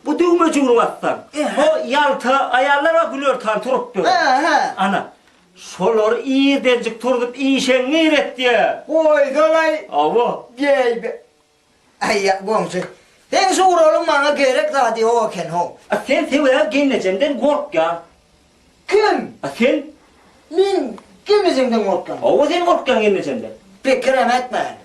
Bu düğmeciğini bassan. O yalta ayarlar var gülüyor tanturup diyor. He. Ana. Solar iyi dencik turdup iyi şen gayret diye. Oy kolay. Hava. Gel be. Ay ya bonsu. Sen soralım bana gerek zaten o ken ho. Sen sevaya geleceğimden kork ya. Kim? Sen? Min kimizden korkan? Hava sen korkan geleceğimden. Fikrem etme.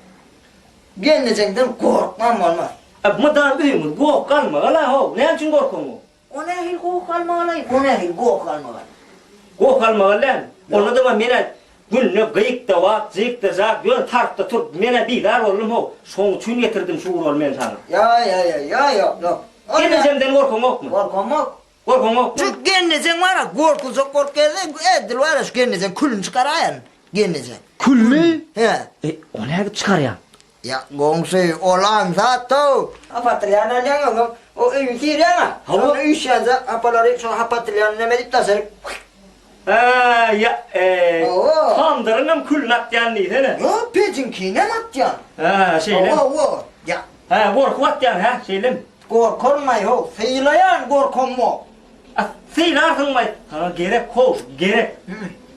Geleceğinden korkmam olmaz. Madan büyümün kork kalma ala ho. Ne için korkun o? O ne hil korkalma alay? O ne hil korkalma alay? Kork kalma lan. Onu da mene günlü gıyık da var, zıyık da zak, yön tarpta tur, mene bilar oğlum ho. Son için getirdim şu uğur men sana. Ya. Geleceğimden korkun yok mu? Korkam yok. Korkun yok mu? Şu geleceğin var ya korkulsa korkayla edil var ya şu geleceğin kulun çıkarayan. Geleceğin. Kul mü? He. O ne çıkar ya? Ya gongsi olan satu. Apa terliana yang o ülke yana. Hava. Onu iş yazı apaları şu apa terliana ne medip tasar. Ya Oo. Kandırınım kul nakyan değil ne? Yo pecinki ne matyan? Şeyle. Oo. Ya Kork vatyan ha şeyle. korkma yo. Feylayan korkma. Seylarsın may. Sana gerek kol, gerek.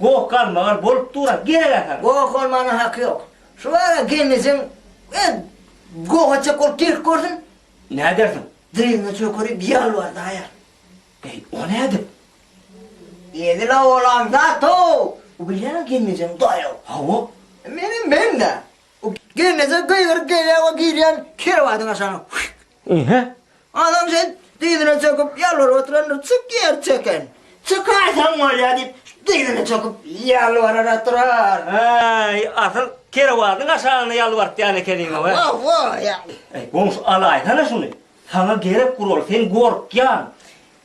Kork kalma, bolup dura, gerek akar. Korkmanın hakkı yok. Şu ara geleceğin gohaça korkir korsun. Ne dersin? Drevne çokori bir yal var daha ya. O nedir? Yedila olan zato. O bilyana gelmeyeceğim dayo. Hava. Ben de. O gelmeyeceğim kıyır geliyor o giriyen kervadına sana. He? Adam sen didine çakıp yalvar oturanır çık yer çeken. Çıkarsan var ya deyip didine çakıp yalvar oturar. Asıl kerevadın aşağına yalvart yani kendine. Vah ya. Komşu alay sana şunu. Sana gerek kurul, sen korkyan.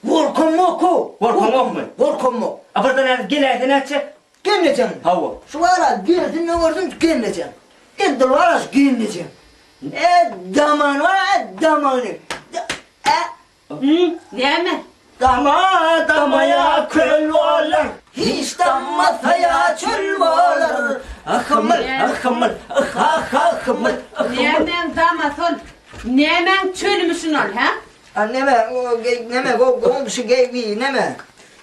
Korkum mu? Korkun yok mu? Korkum mu? Apartan el gelaydı ne edecek? Gelmeyeceğim. Hava. Şu ara girdin ne varsa gelmeyeceğim. Gittin var gelmeyeceğim. Daman var damanı. Değil mi? Damaya köl olur. Hiç dammasaya çöl olur. Ahımır, ahımır, ahımır, ahımır. Nemen damasın. Nemen çölmüşsün ol ha? Neme, komşu geyvi, neme.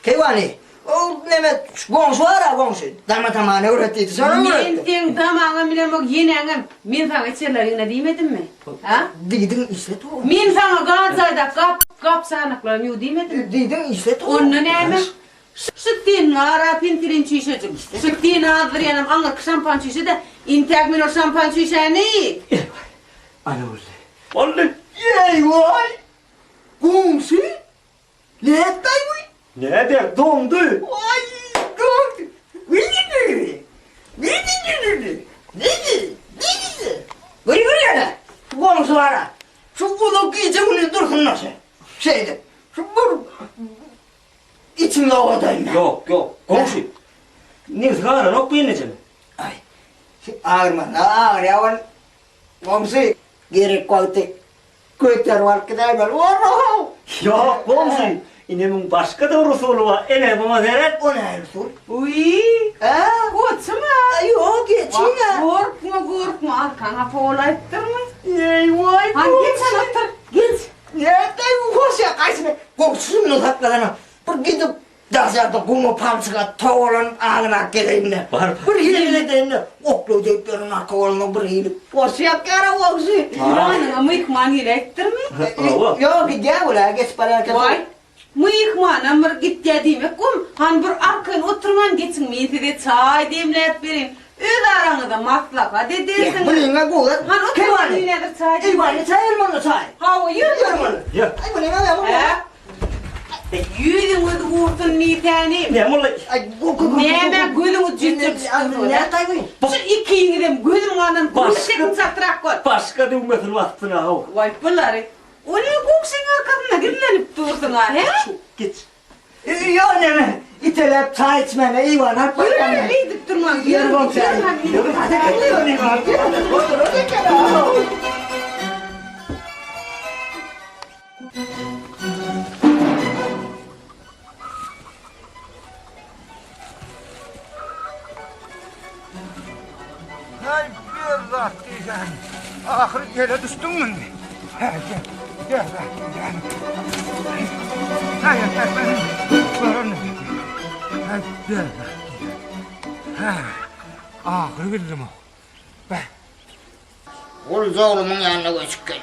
Keyvani. O neme, komşu ara komşu. Dama ne öğrettiydi sana Men öğretti. sen damağım bilen o yeneğim. Men sana içerlerine demedim mi? Ha? Dedin işlet o. Men sana Galatasaray'da kap sanaklarım yok demedim mi? Dedin işlet o. Onun neyme? Sıktığın ara pintirin çişecek. Sıktığın ağzır yanım anla şampan çişe de intek min o şampan çişe ne? Ana öyle. Vallahi. Yey vay. Komşu. Ne ettay bu? Ne der? Dondu. Ay dur. Neydi? Guri yana. Komşu ara. Şu buluk iyice bunu dursun nasıl? Şeyde. Şu bu. İçimde ovadayım ya. Yok. Komşu. Ne zıkara nok beğeneceğim. Ay. Ağırma. Ağır yavan. Komşu. Gerek koydu. Köyler var kadar var. Oho. Ya komşu. İnemin başka da usulü var. Ene bana veren. O ne usul? Uy. Ha? Koçma. Ay o geçin ya. Korkma arkana poğla ettirme. Yey vay. Han git sen otur. Git. Nereden hoş ya kaçma. Komşunun haklarına. Bir gidip dağlarda kumu palçığa toğulan ağına geleyim de. Var. Bir hile de ne? Oklu ceplerin akıvalına bir hile. Hoş ya kara komşu. Yani mıyıkman ile ettirme. Yok gel ulan geç para Vay. Mıyıkman amır git dediğime kum. Han bir arkın oturman geçin miydi de çay demlet verin. Öz aranıda maslaka dedirsiniz. Bununla kuğulat. Han oturman yine de çay demlet. Eyvallah çay elmanı çay. Hava yürü. Elmanı. Ya. Ay bununla ne yapalım? Ha? Yüzün özü kurtun niteni. Ne mulla? Ay Neme gözümü cüttürüp çıktı. Ne tayyip? Şu iki yingidem gözüm anın Başka- kurşekin satrak koy. Başka dümmetin vaktine ha. Vay pınarı. O ne kurşen arkasına girilenip dursun ha he? Git. Yok nene. İtelep çay içmene iyi var. Hadi Yürü bakalım. eğdip durma. Yürü bak sen. Yürü hadi hadi. Otur otur kenara. Hay bir rahat diyeceğim. Ahır gele düştün mü? Gel rahat diyeceğim. Hayır benim. Sorun. Hay gel rahat diyeceğim. Ahır bildim o. Ol oğlumun yanına göçüp geldim.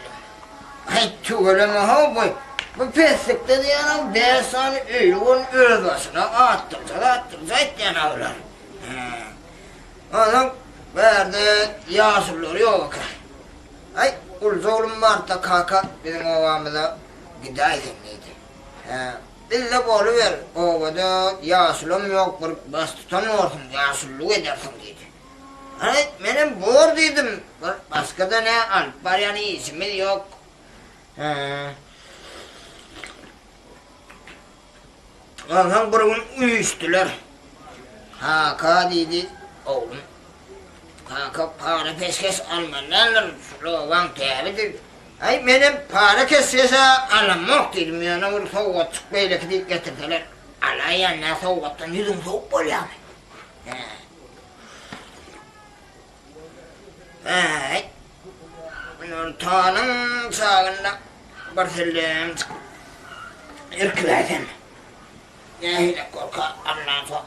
Hay tüveleme ha boy. Bu peslikte de yana dersan öylüğün ölbasına attımsa etken avlar. Adam verdi yasulları yok. Ay ul oğlum Marta kaka bizim ovamıza gidaydın neydi. Dille bolu ver ovada yasulum yok bir bas tutamıyorsun yasulluğu edersin dedi. Hani benim bor dedim. Başka da ne alp var yani ismi yok. Allah'ın grubun uyuştular. Haka dedi oğlum. Haka para peşkes almanlarlar. Slovan tebidir. Ay benim para kessese alamak dedim yani. Bir soğuk çık böyle gidip getirdiler. Alayan ne soğuktan yüzüm soğuk bol yani. Ay. Bunun tanım sağında Barcelona'm irkilerden. Yahile korka Allah'ın sonra.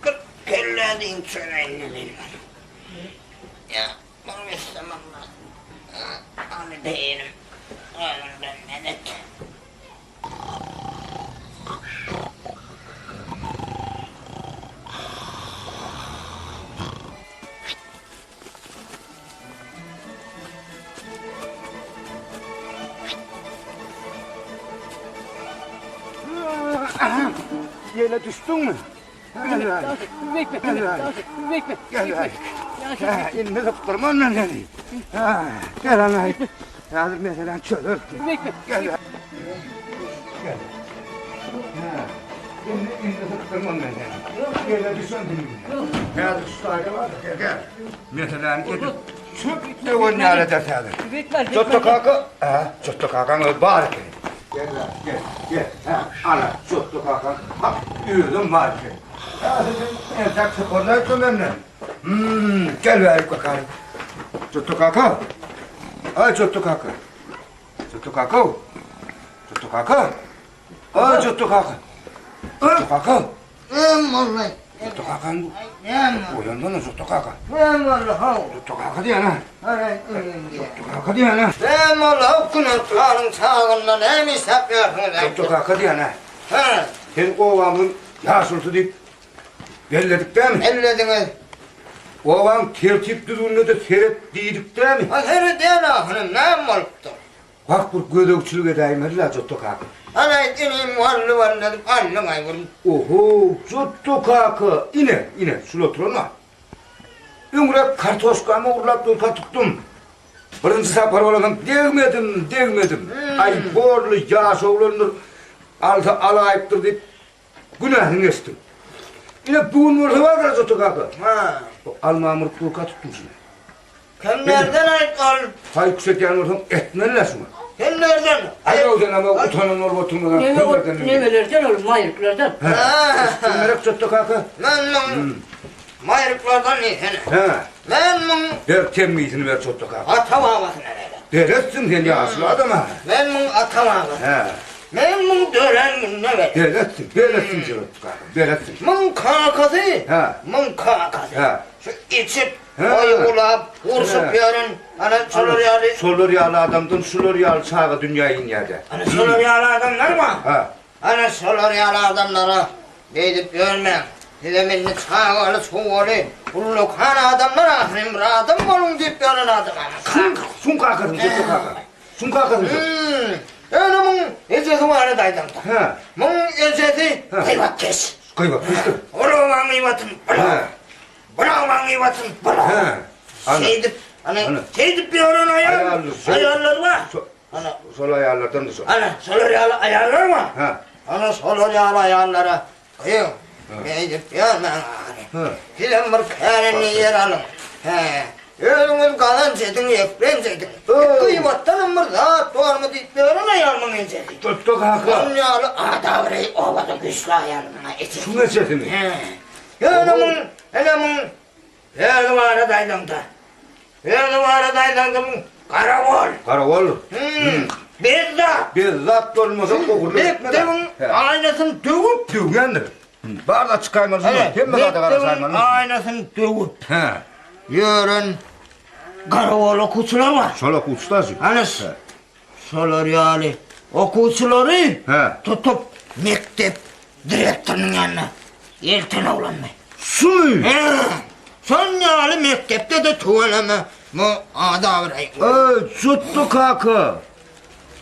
Kırk kelle deyin söyleyinlerim. Ya bunu istemem ben. Onu değilim. Ağzımdan medet. Yele düştün mü? Gel. İnme kaptırman lan seni. Gel ana. Yazık mesela çölür. Gel. İnme kaptırman lan seni. Yele düşsün dinle. Yazık şu hale var. Gel. Mesela gidip çöp ne oynuyor edersen. Çotto kaka. Çotto kakanı bağır ki. Gel. Ana, çotto kakan. Yürüdüm var ki. En tak sporlar etmemle. Gel ver bakalım. Çotto kaka. Ay çotto kaka. Çotto kaka. Çotto kaka. Ay çotto kaka. Çotto kaka. Vallahi. Çotto kakan bu. Vallahi. Uyandın mı çotto kaka? Vallahi. Çotto kaka diye ana. Hayır. Çotto kaka diye ana. Vallahi kunun tarın sağından neymiş yapıyorsun? Çotto kaka diye ana. Ha, Sen ovamın yasultu deyip belledik değil mi? ellediniz. Ovam tertip düzgünle de seyret deydik değil mi? Ha, seni değil hanım, ne olup Bak bu gödekçülük edeyim hadi la çotto kaka. Ana ineyim vallı dedim, allın ayvırım. Oho, çotto kaka. İne, şunu oturma. Ümrek kartoşkamı urlap durka tuttum. Birinci safar olalım, değmedim. Ay borlu yaş oğlanır, altı alayıptır deyip günahını estim. Yine bugün orta var da çotto kaka. Ha, Almamır durka tuttum şunu. kimlerden ait ol? Hay yüksek yanı ortam etmenler şunu. Kimlerden? Ay o zaman ama utanan ol oturmadan. Ne verirsen oğlum mayırklardan. Merak çotto kaka. Ben mayrıklardan ne seni? He. Ben Der temmizini ver çotto kaka. atamamasın herhalde. Deretsin sen ya aslı adama. Ben atamamasın. He. Ben dölen ne ver? Deretsin çotto kaka. Deretsin. Mın kakası. Ha. Mın kakası. Ha. Şu içip Ha. oyu kulap, vursup Ha. yarın. Ana solur yarı. Solur yağlı adamdın, sulur yağlı sağa dünyayı inyerde. Ana solur yarı adamlar mı? Ha. Ana solur yarı adamlara. Deyip görmem. Dedeminli çağalı soğulu. Kulluk hana adamlar ahrim bir adam olun deyip yarın adam. Sun kakasın çotto kaka. Sun kakasın. Öyle mun ecesi var daydan. He. Mun ecesi Ha. hayvat kes. Koy bak. Oğlan hayvatın. He. Oğlan hayvatın. Bala. He. Ana. Şeydip, Ana. şeydip bir oran Ayarlı, şey- ayarlar var. Ana. Sol ayarlardan da sol. Ana solar ayarlar mı? He. Ana solar ayarlara. Koyun. Şeydip bir oran. He. Filan bir kâreni yer alın. He. Ölümün kalan sedin yeklen sedin. Kıymattan bir rahat var mı deyip bir oran ayarmın ecesi. Tuttuk hakla. Onyalı adavreyi ovada güçlü ayarına ecesi. Şu neseti mi? Elemun, yerli var daydamda. Yerli var daydamda karavol. Karavol. Bizzat. Bizzat olmasa okur. Mektemin aynasını dövüp. Tügendir. Barda çıkarmasın. Hem de kadar Mektemin saymanın. aynasını dövüp. He. Yörün karavol okuçular var. Solak ustası. Anas. Solar yani okuçuları He. tutup mektep direktörünün yanına elten avlanma. Su. Son yali mektepte de tuvalama bu adavrayı. Tuttuk hakla.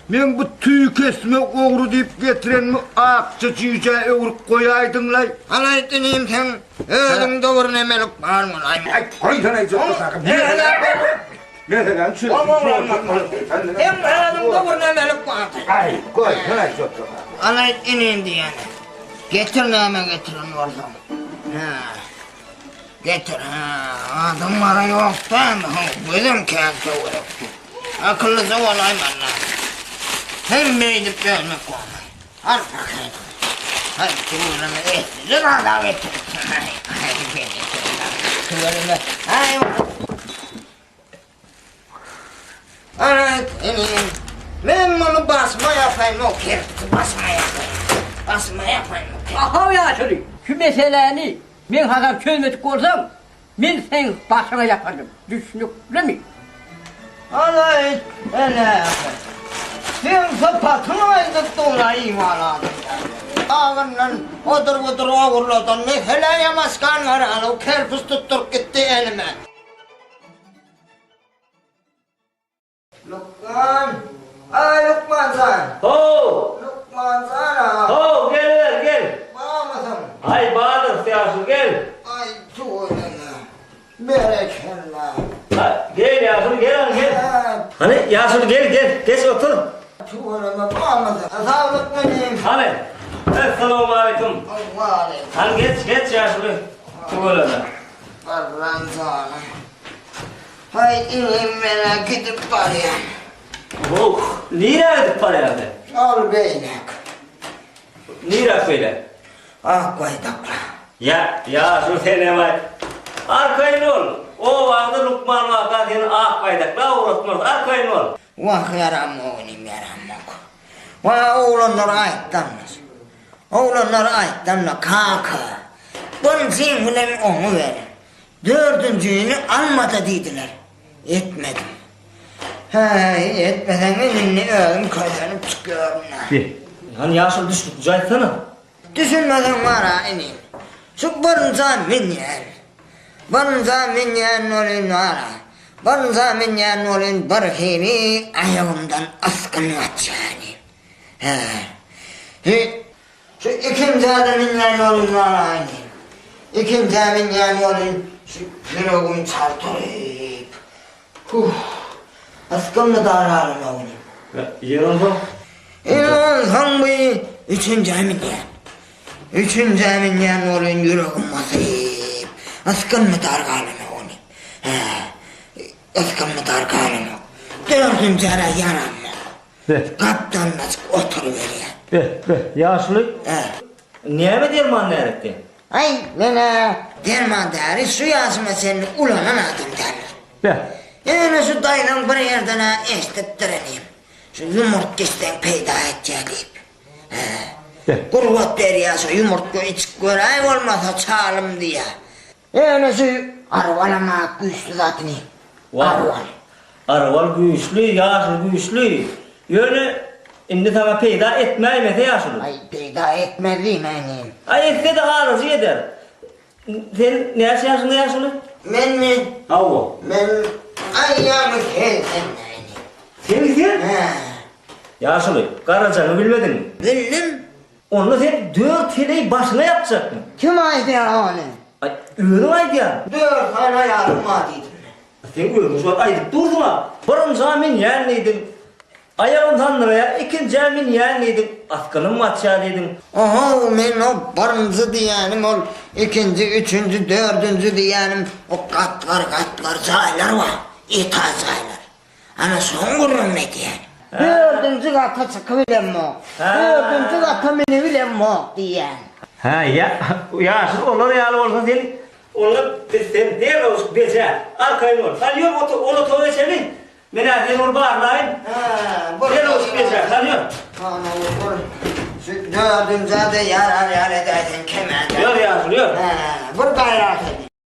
Men bu tüy kesme oğru deyip getiren mi akça çiğce oğru koyaydın lay. Alaytınıyım sen ödüm doğru emelik var mı lay? Ay koy sana hiç tuttuk hakla. Ne de lan şu. Hem ödüm doğru emelik var. Ay koy sana hiç tuttuk. Alaytınıyım diyene. Getir neme getirin oradan. Getir adamlara yok değil mi? Bizim kente uğraştı. Akıllıca olayım Allah. Hem meydip gelmek olmayı. Al bakayım. Hadi tuğrunu ettirin adam ettirin. Hadi beni tuğrunu. Ay. Evet eneyim. Ben bunu basma yapayım o kerti basma yapayım. Basma yapayım. Aha yaşırı. Şu meseleni ben hazır çözmedik olsam ben sen başına yapardım. Düşünükle mi? Alay hele. Sen sapatını aydık dolayı maladın. Ağırla otur ağırladan ne hele yamaskan var alo kerpus tuttur gitti elime. Lukman. Ay Lukman sen. Ho! Lukman sana. Ho gel. Var mısın? Ay Bahadır Yasu gel. Ay tuğrunu. Berekellah. Ha, gel Yasu gel. Ha, Hani Yasu gel. Geç otur. tuğrunu var mısın? Sağlık benim. Hani. Esselamu aleyküm. Allah aleyküm. Hani geç Yasu. Tuğla. Allah'ım sana. Hay ineyim merak edip var ya. Oh, nira edip para yani. Al beynek. Nira böyle. Ah koydakla. Ya şu sene var. Arkayın ol. O vardı Lukman vaka senin kaydakla uğraşmaz. Arkayın ol. Vah yaram oğlum yarammak. Vah oğlanlar ayettanmaz. Oğlanlar ayettanla kanka. Bunun zihninden onu ver. Dördüncüğünü almadı dediler. Etmedim. Hey etmeden elini öldüm kaydanıp çıkıyorum. Hani yaşlı düştük mücahitsana. Düşünmeden var ha eneyim. Şu barınca minyen. Barınca minyen olun var ha. Barınca minyen olun barhini ayağımdan askını açacağını. Şu ikinci adı minyen olun var ha eneyim. İkinci minyen olun şu yüreğim çarptırıp. Askımı dararım oğlum. Yeron bu. İnsan bu üçüncü minyen. Üçüncü minyen olun yüreğim basıp. Askımı dararım oğlum. Askımı dararım. Dördüncü ara yaram. Kaptanla oturuveriyor. Yaşlı. Niye mi derman ne etti? Ay nene. Derman deri su yazma senin ulanan adım derler. Yani şu dayının bir yerden ha eşitip direneyim. Şu yumurtkisten peyda edecek deyip. Kurvat der şu yumurtka içik gör ay olmasa çağalım diye. Yani şu arvalama güçlü zatını. Arval. Arval güçlü, yaşlı güçlü. Yani şimdi sana peyda etmeymese yaşlı. Ay peyda etmediğim benim. Ay etse de ağrısı eder. Sen ne yaşlı yaşlı? Ben mi? Havu. Ben ayağımı keldim benim. Sen sen? Yaşlı, Karacan'ı bilmedin mi? Bildim. Onu sen 4 TL'yi başına yapacaktın. Kim aydı ya onu? Ay, öğünün aydı ya. 4 tane yarım adıydım. Sen öğünün var, aydıp durdun ha. Birinci amin yerliydin. Ayağın tanrıya, ikinci amin yerliydin. Askının maçyalıydın. Oha men o birinci diyenim, ol ikinci, üçüncü, dördüncü diyenim. O katlar zaylar var. İta zaylar. Ana son gurrum ne diyenim. Dördüncü kata çıkıbilem o. Ha. Dördüncü kata minebilem o diyen. Ha ya, yaşlı olur ya olsa senin. Onu sen diye olsun becer. Arkayın ol. Sen yok onu toy senin. Mena sen onu bağırlayın. Sen olsun becer. Sen yok. Ana olur. Şu dördüncü de yarar edersin kemerde. Yok yaşlı yok. Bur gayret edin.